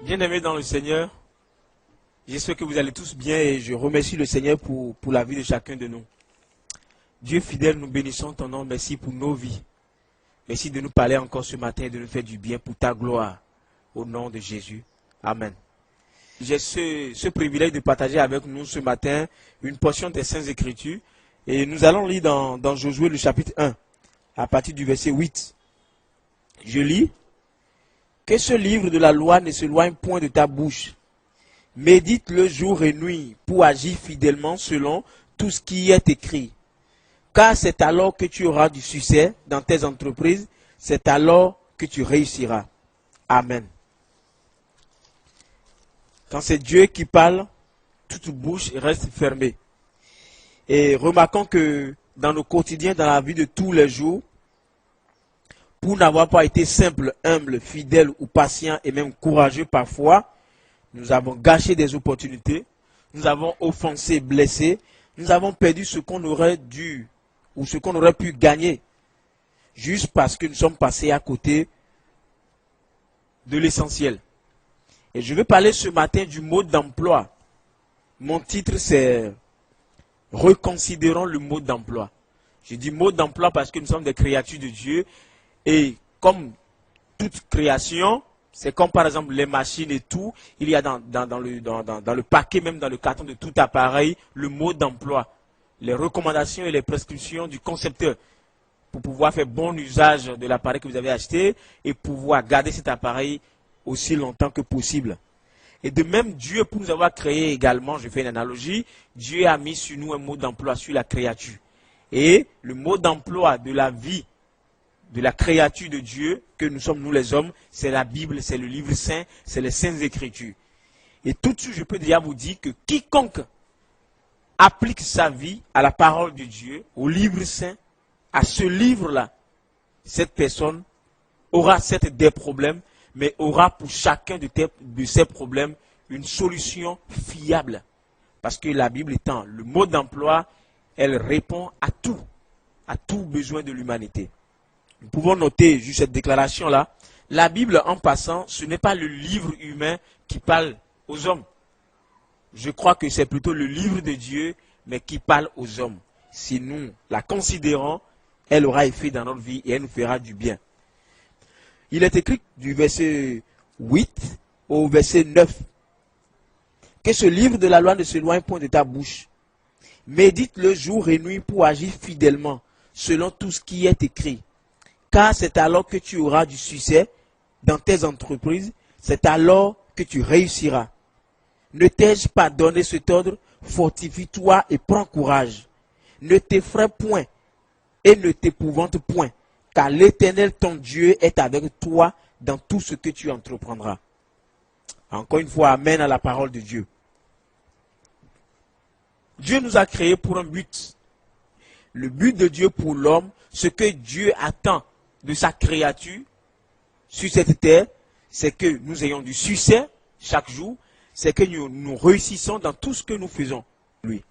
Bien-aimés dans le Seigneur, j'espère que vous allez tous bien et je remercie le Seigneur pour la vie de chacun de nous. Dieu fidèle, nous bénissons ton nom, merci pour nos vies. Merci de nous parler encore ce matin et de nous faire du bien pour ta gloire. Au nom de Jésus. Amen. J'ai ce privilège de partager avec nous ce matin une portion des Saintes Écritures et nous allons lire dans Josué le chapitre 1 à partir du verset 8. Je lis. Que ce livre de la loi ne s'éloigne point de ta bouche. Médite-le jour et nuit pour agir fidèlement selon tout ce qui y est écrit. Car c'est alors que tu auras du succès dans tes entreprises, c'est alors que tu réussiras. Amen. Quand c'est Dieu qui parle, toute bouche reste fermée. Et remarquons que dans nos quotidiens, dans la vie de tous les jours, pour n'avoir pas été simple, humble, fidèle ou patient et même courageux parfois, nous avons gâché des opportunités, nous avons offensé, blessé, nous avons perdu ce qu'on aurait dû ou ce qu'on aurait pu gagner, juste parce que nous sommes passés à côté de l'essentiel. Et je vais parler ce matin du mode d'emploi. Mon titre c'est « Reconsidérons le mode d'emploi ». Je dis mode d'emploi parce que nous sommes des créatures de Dieu. Et comme toute création, c'est comme par exemple les machines et tout, il y a dans le paquet, même dans le carton de tout appareil, le mode d'emploi, les recommandations et les prescriptions du concepteur pour pouvoir faire bon usage de l'appareil que vous avez acheté et pouvoir garder cet appareil aussi longtemps que possible. Et de même, Dieu, pour nous avoir créé également, je fais une analogie, Dieu a mis sur nous un mode d'emploi sur la créature. Et le mode d'emploi de la vie de la créature de Dieu, que nous sommes nous les hommes, c'est la Bible, c'est le livre saint, c'est les Saintes Écritures. Et tout de suite, je peux déjà vous dire que quiconque applique sa vie à la parole de Dieu, au livre saint, à ce livre-là, cette personne aura certes des problèmes, mais aura pour chacun de ces problèmes une solution fiable. Parce que la Bible étant le mode d'emploi, elle répond à tout besoin de l'humanité. Nous pouvons noter juste cette déclaration-là. La Bible, en passant, ce n'est pas le livre humain qui parle aux hommes. Je crois que c'est plutôt le livre de Dieu, mais qui parle aux hommes. Si nous la considérons, elle aura effet dans notre vie et elle nous fera du bien. Il est écrit du verset 8 au verset 9. Que ce livre de la loi ne s'éloigne point de ta bouche. Médite-le jour et nuit pour agir fidèlement, selon tout ce qui est écrit. Car c'est alors que tu auras du succès dans tes entreprises, c'est alors que tu réussiras. Ne t'ai-je pas donné cet ordre? Fortifie-toi et prends courage. Ne t'effraie point et ne t'épouvante point, car l'Éternel ton Dieu est avec toi dans tout ce que tu entreprendras. Encore une fois, amen à la parole de Dieu. Dieu nous a créés pour un but. Le but de Dieu pour l'homme, ce que Dieu attend de sa créature sur cette terre, c'est que nous ayons du succès chaque jour, c'est que nous réussissons dans tout ce que nous faisons. Lui.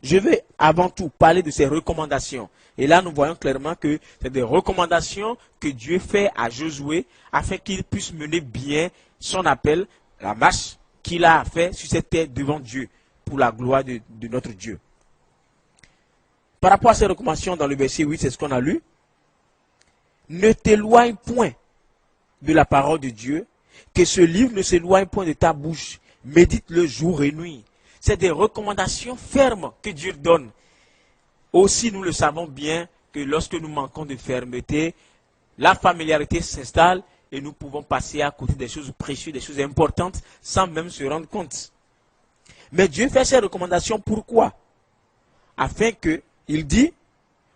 Je vais avant tout parler de ses recommandations. Et là, nous voyons clairement que c'est des recommandations que Dieu fait à Josué afin qu'il puisse mener bien son appel, la marche qu'il a fait sur cette terre devant Dieu, pour la gloire de notre Dieu. Par rapport à ces recommandations dans le verset 8, c'est ce qu'on a lu. Ne t'éloigne point de la parole de Dieu, que ce livre ne s'éloigne point de ta bouche. Médite-le jour et nuit. C'est des recommandations fermes que Dieu donne. Aussi, nous le savons bien que lorsque nous manquons de fermeté, la familiarité s'installe et nous pouvons passer à côté des choses précieuses, des choses importantes, sans même se rendre compte. Mais Dieu fait ces recommandations pourquoi? Afin que, il dit,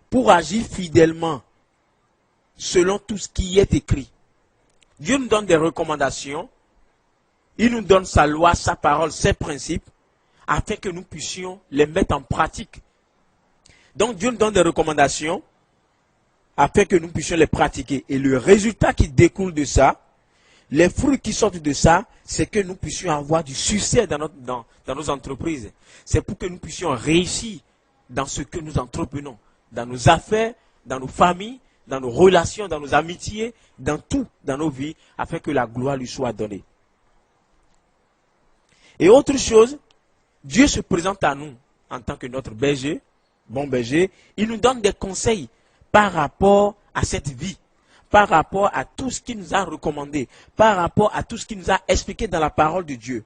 pour agir fidèlement, selon tout ce qui est écrit. Dieu nous donne des recommandations, il nous donne sa loi, sa parole, ses principes, afin que nous puissions les mettre en pratique. Donc Dieu nous donne des recommandations, afin que nous puissions les pratiquer. Et le résultat qui découle de ça, les fruits qui sortent de ça, c'est que nous puissions avoir du succès dans nos entreprises. C'est pour que nous puissions réussir dans ce que nous entreprenons, dans nos affaires, dans nos familles, dans nos relations, dans nos amitiés, dans tout, dans nos vies, afin que la gloire lui soit donnée. Et autre chose, Dieu se présente à nous en tant que notre berger, bon berger. Il nous donne des conseils par rapport à cette vie, par rapport à tout ce qu'il nous a recommandé, par rapport à tout ce qu'il nous a expliqué dans la parole de Dieu.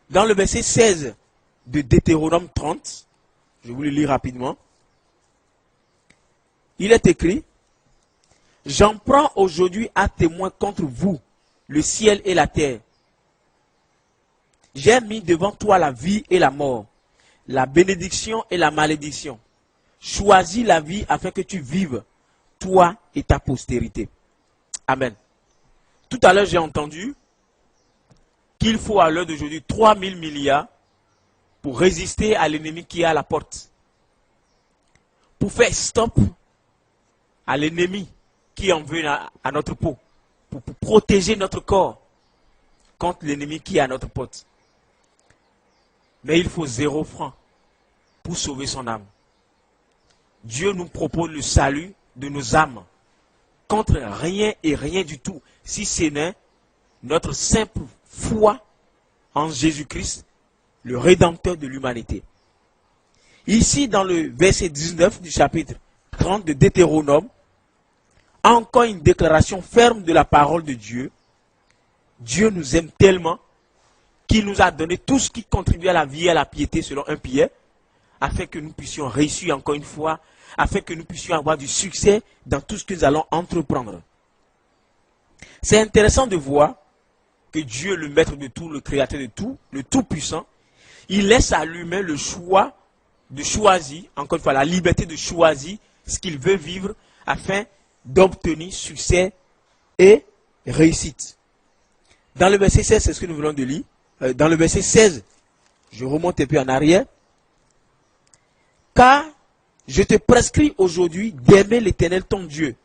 Dans le verset 16 de Deutéronome 30, je vous le lis rapidement. Il est écrit: « J'en prends aujourd'hui à témoin contre vous, le ciel et la terre. J'ai mis devant toi la vie et la mort, la bénédiction et la malédiction. Choisis la vie afin que tu vives, toi et ta postérité. » Amen. Tout à l'heure, j'ai entendu qu'il faut à l'heure d'aujourd'hui 3000 milliards pour résister à l'ennemi qui est à la porte. Pour faire stop à l'ennemi qui en veut à notre peau. Pour protéger notre corps contre l'ennemi qui est à notre porte. Mais il faut 0 franc pour sauver son âme. Dieu nous propose le salut de nos âmes contre rien et rien du tout, si ce n'est notre simple foi en Jésus-Christ, le Rédempteur de l'humanité. Ici, dans le verset 19 du chapitre 30 de Deutéronome, encore une déclaration ferme de la parole de Dieu. Dieu nous aime tellement qu'il nous a donné tout ce qui contribue à la vie et à la piété selon 1 Pierre, afin que nous puissions réussir encore une fois, afin que nous puissions avoir du succès dans tout ce que nous allons entreprendre. C'est intéressant de voir que Dieu, le maître de tout, le créateur de tout, le tout-puissant, il laisse à l'humain le choix de choisir, encore une fois, la liberté de choisir ce qu'il veut vivre afin d'obtenir succès et réussite. Dans le verset 16, c'est ce que nous venons de lire. Dans le verset 16, je remonte un peu en arrière. Car je te prescris aujourd'hui d'aimer l'Éternel ton Dieu,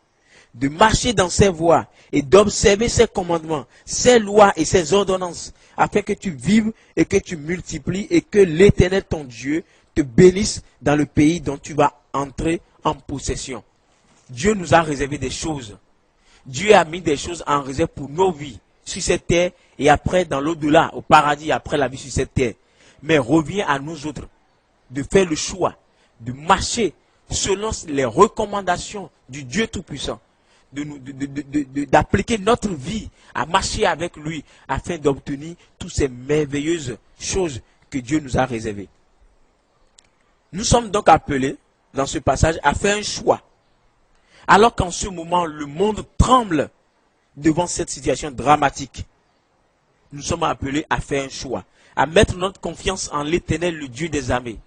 de marcher dans ses voies et d'observer ses commandements, ses lois et ses ordonnances, afin que tu vives et que tu multiplies et que l'Éternel ton Dieu te bénisse dans le pays dont tu vas entrer en possession. Dieu nous a réservé des choses. Dieu a mis des choses en réserve pour nos vies sur cette terre et après dans l'au-delà, au paradis, après la vie sur cette terre. Mais revient à nous autres de faire le choix, de marcher selon les recommandations du Dieu Tout-Puissant, d'appliquer notre vie à marcher avec lui afin d'obtenir toutes ces merveilleuses choses que Dieu nous a réservées. Nous sommes donc appelés, dans ce passage, à faire un choix. Alors qu'en ce moment, le monde tremble devant cette situation dramatique. Nous sommes appelés à faire un choix, à mettre notre confiance en l'Éternel, le Dieu des armées,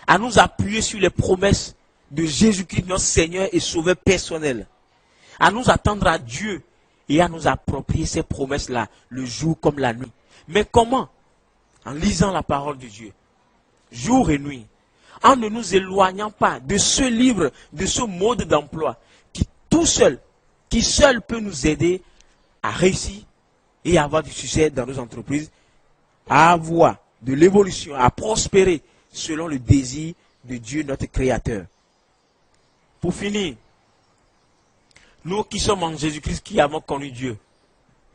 à nous appuyer sur les promesses de Jésus-Christ, notre Seigneur et Sauveur personnel, à nous attendre à Dieu et à nous approprier ces promesses-là, le jour comme la nuit. Mais comment? En lisant la parole de Dieu, jour et nuit, en ne nous éloignant pas de ce livre, de ce mode d'emploi, qui seul peut nous aider à réussir et à avoir du succès dans nos entreprises, à avoir de l'évolution, à prospérer selon le désir de Dieu, notre Créateur. Pour finir, nous qui sommes en Jésus-Christ, qui avons connu Dieu,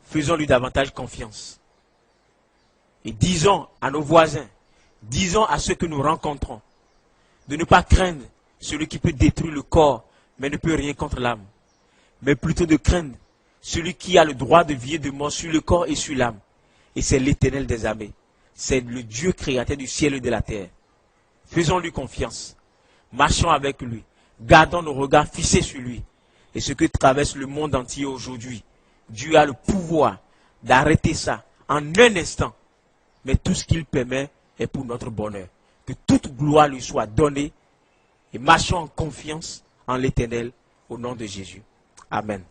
faisons-lui davantage confiance. Et disons à nos voisins, disons à ceux que nous rencontrons, de ne pas craindre celui qui peut détruire le corps, mais ne peut rien contre l'âme. Mais plutôt de craindre celui qui a le droit de vie et de mort sur le corps et sur l'âme. Et c'est l'Éternel des armées. C'est le Dieu créateur du ciel et de la terre. Faisons-lui confiance. Marchons avec lui. Gardons nos regards fixés sur lui. Et ce que traverse le monde entier aujourd'hui, Dieu a le pouvoir d'arrêter ça en un instant. Mais tout ce qu'il permet est pour notre bonheur. Que toute gloire lui soit donnée. Et marchons en confiance en l'Éternel au nom de Jésus. Amen.